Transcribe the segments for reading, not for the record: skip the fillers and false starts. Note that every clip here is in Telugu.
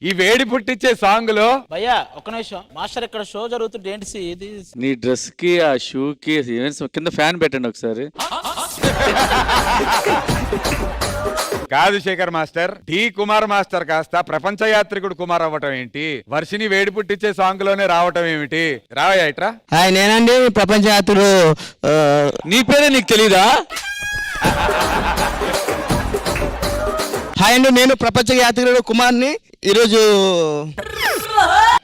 ఈ వేడి పుట్టించే సాంగ్ లో భయ్యా ఒక నిమిషం మాస్టర్ ఇక్కడ షో జరుగుతుంది ఏంటి ఇది నీ డ్రెస్ కి ఆ షూ కి కింద ఫ్యాన్ పెట్టండి ఒకసారి. కాదు Shekhar master, D Kumar master కాస్త ప్రపంచ యాత్రికుడు కుమార్ అవ్వటం ఏంటి? వర్షిని వేడి పుట్టించే సాంగ్ లోనే రావటం ఏమిటి? రావయ్యా ఇట్రా. నేనండి ప్రపంచ యాత్రుడు. నీ పేరే నీకు తెలీదా? హాయ్ అండి, నేను ప్రపంచ యాత్రికుడు కుమార్ని. ఈరోజు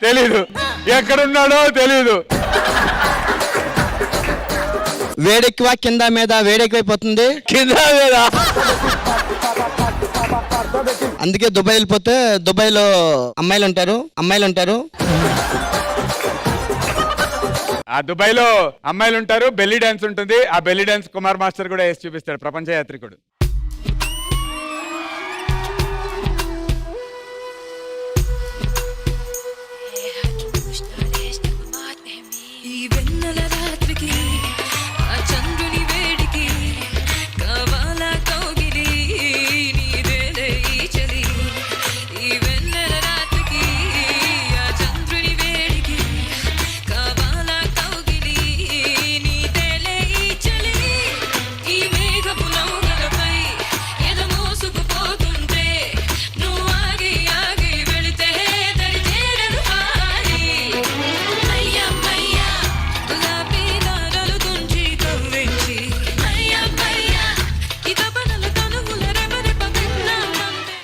తెలీదు, ఎక్కడున్నాడో తెలీదు. వేడెక్కువ కింద మీద వేడెక్కువైపోతుంది. కింద మీద అందుకే దుబాయ్ వెళ్ళిపోతే దుబాయ్లో అమ్మాయిలు ఉంటారు. ఆ దుబాయ్ లో అమ్మాయిలు ఉంటారు, బెల్లీ డాన్స్ ఉంటుంది. ఆ బెల్లీ డాన్స్ కుమార్ మాస్టర్ కూడా వేసి చూపిస్తాడు, ప్రపంచ యాత్రికుడు.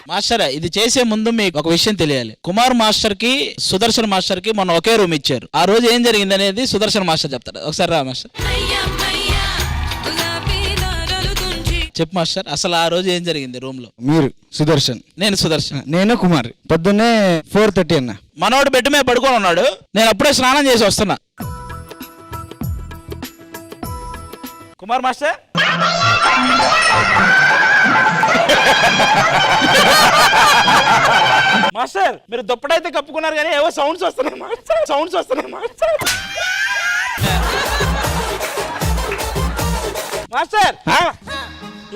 మాస్టర్ ఇది చేసే ముందు మీకు ఒక విషయం తెలియాలి. కుమార్ మాస్టర్ కి సుదర్శన్ మాస్టర్ కి మొన్న ఒకే రూమ్ ఇచ్చారు. ఆ రోజు ఏం జరిగింది అనేది సుదర్శన్ మాస్టర్ చెప్తారు. ఒకసారి రా మాస్టర్. చెప్పు మాస్టర్, అసలు ఆ రోజు ఏం జరిగింది రూమ్ లో? మీరు సుదర్శన్, నేను సుదర్శన్, నేను కుమార్. పొద్దున్నే 4:30 అన్న. మనోడు బెడ్ మీద పడుకొని ఉన్నాడు. నేను అప్పుడే స్నానం చేసి వస్తున్నా. కుమార్ మాస్టర్ మాస్టర్ మీరు దుప్పటైతే కప్పుకున్నారు కానీ ఏవో సౌండ్స్ వస్తున్నాయి మాస్టర్. మాస్టర్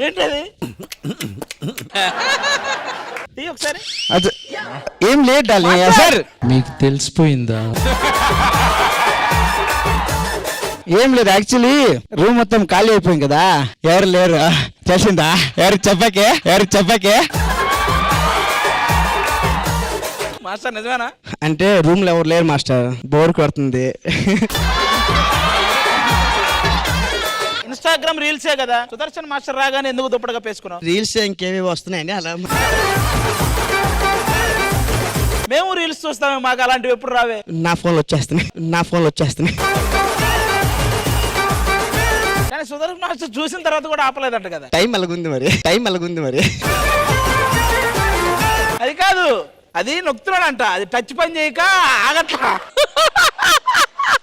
ఏంటది? ఒకసారి ఏం లేట్ సార్, మీకు తెలిసిపోయిందా? ఏం లేదు, యాక్చువల్లీ రూమ్ మొత్తం ఖాళీ అయిపోయింది కదా, ఎవరు లేరు. తెలిసిందా? ఎవరికి చెప్పకే మాస్టర్ నిజమేనా? అంటే రూమ్ లో ఎవరు లేరు మాస్టర్, బోర్ కొడుతుంది. ఇన్స్టాగ్రామ్ రీల్సే కదా, సుదర్శన్ మాస్టర్ రాగానే ఎందుకు దుప్పటగా పేసుకున్నాం? రీల్స్ ఇంకేవి వస్తున్నాయండి అలా. మేము రీల్స్ చూస్తామే, మాకు అలాంటివి ఎప్పుడు రావే. నా ఫోన్లో వచ్చేస్తున్నాయి. కానీ సుదర్శన్ మాస్టర్ చూసిన తర్వాత కూడా ఆపలేదంట కదా. టైం అలాగుంది మరి. అది కాదు, అది నొక్కుతున్నాడంట, అది టచ్ పని చేయక ఆగట్లా.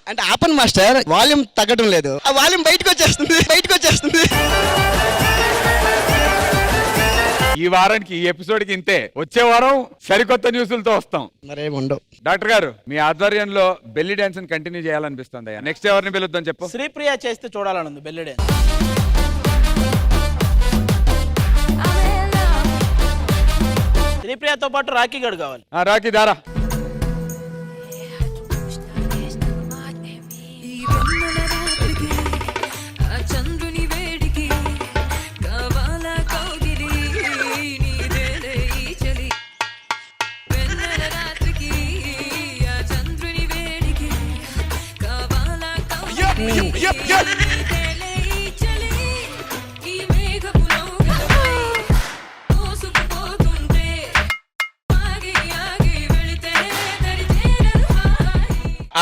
అంటే ఆపన్ మాస్టర్, వాల్యూమ్ తగ్గడం లేదు, ఆ వాల్యూమ్ బయటకు వచ్చేస్తుంది. ఈ వారానికి ఈ ఎపిసోడ్ కి ఇంతే. వచ్చే వారం సరికొత్త న్యూస్లతో వస్తాం. మరేముండవు. డాక్టర్ గారు, మీ ఆధ్వర్యంలో బెల్లీ డాన్స్ కంటిన్యూ చేయాలనిపిస్తుంది. నెక్స్ట్ ఎవరిని పిలుద్దాం చెప్పు. శ్రీప్రియ చేస్తే చూడాలనుంది బెల్లీ డాన్స్. శ్రీప్రియతో పాటు రాఖీ గడు కావాలి. రాఖీ దారా.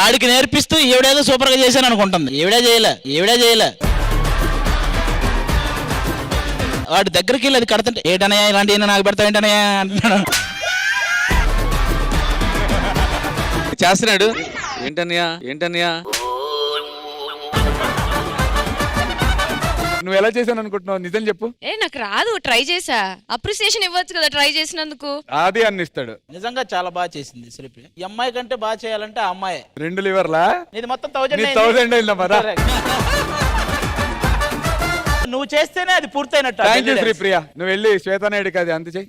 ఆడికి నేర్పిస్తూ ఈవిడేదో సూపర్ గా చేశాను అనుకుంటుంది. ఈవిడే చేయలే. వాడి దగ్గరికి వెళ్ళి అది కడుతుంటే ఏంటనయ్యా ఇలాంటి నాకు పెడతా ఏంటనయ్యా అంటున్నాడు. చేస్తున్నాడు. ఏంటన్నయ్యా నువ్వు ఎలా చేశాను అనుకుంటున్నావు? నిజం చెప్పు. నాకు రాదు, ట్రై చేసా. అప్రిసియేషన్ ఇవ్వచ్చు కదా ట్రై చేసినందుకు. అది అన్నిస్తాడు. నిజంగా చాలా బాగా చేసింది శ్రీప్రియ. ఈ అమ్మాయి కంటే బాగా చేయాలంటే ఆ అమ్మాయి. 2 లివర్లా? ఇది మొత్తం 1000 అయిందా? నువ్వు చేస్తేనే అది పూర్తయినట్టు. Thank you Sripriya. నువ్వు వెళ్ళి శ్వేతానాయుడికి అది అంత చెయ్యి.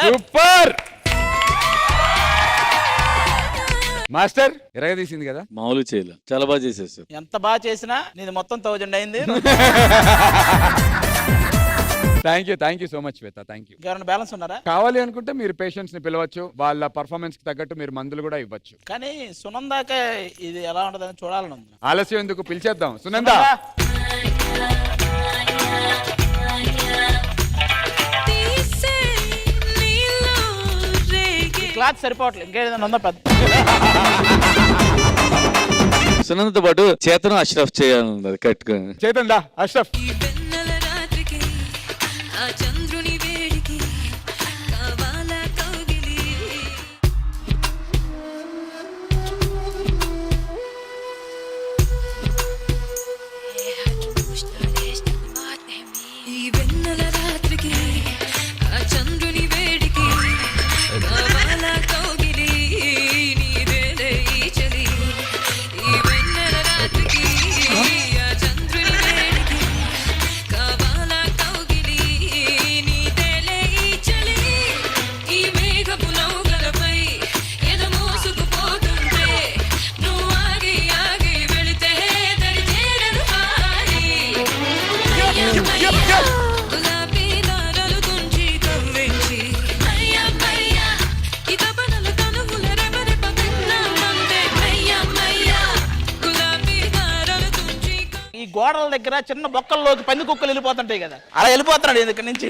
సూపర్ మాస్టర్ ఎరగదీసింది కదా. మామూలు చేయలే, చాలా బాగా చేసేసారు. ఎంత బాగా చేసినా నీది మొత్తం 1000 అయింది. Thank you so much Shweta, thank you. ఎవరైనా బ్యాలెన్స్ ఉన్నారా? కావాలి అనుకుంటే మీరు పేషెంట్స్ ని పిలవచ్చు, వాళ్ళ పర్ఫార్మెన్స్ కి తగ్గట్టు మీరు మందులు కూడా ఇవ్వచ్చు. కానీ సునందాకే ఇది ఎలా ఉంటదని చూడాలని ఉంది. ఆలస్యం ఎందుకు, పిలిచేద్దాం. సునంద క్లాత్ సరిపోవట్లేదు, ఇంకేదైనా ఉందా పెద్ద? సునందతో పాటు చేతను అష్రఫ్ చేయాలన్నది కట్టుగా. చేతండి దా అష్రఫ్. చంద్రుని వేడికి కావాలా కౌగిలి ఈ వెన్నెల రాత్రికి ఆ చంద్రుని వేడికి కావాలా కౌగిలి నీదేలే ఈ చలి ఈ వెన్నెల రాత్రికి ఆ చంద్రుని వేడికి కావాలా కౌగిలి నీదేలే ఈ చలి ఈ మేఘపు నౌకలపై ఎద మోసుకుపోతుంటే నువ్వు ఆగి ఆగి వెళితే దరి చేరను హాయి గులాబీ దారాలు తుంచి కవ్వించి అయ్యా మయ్యా ఈ తపనల తనువుల రెపరెప విన్నామంటే అయ్యా మయ్యా గులాబీ దారాలు తుంచి ఈ గోడల దగ్గర చిన్న బొక్కల్లోకి పంది కుక్కలు వెళ్ళిపోతుంటాయి కదా, అలా వెళ్ళిపోతున్నాడు ఇక్కడి నుంచి.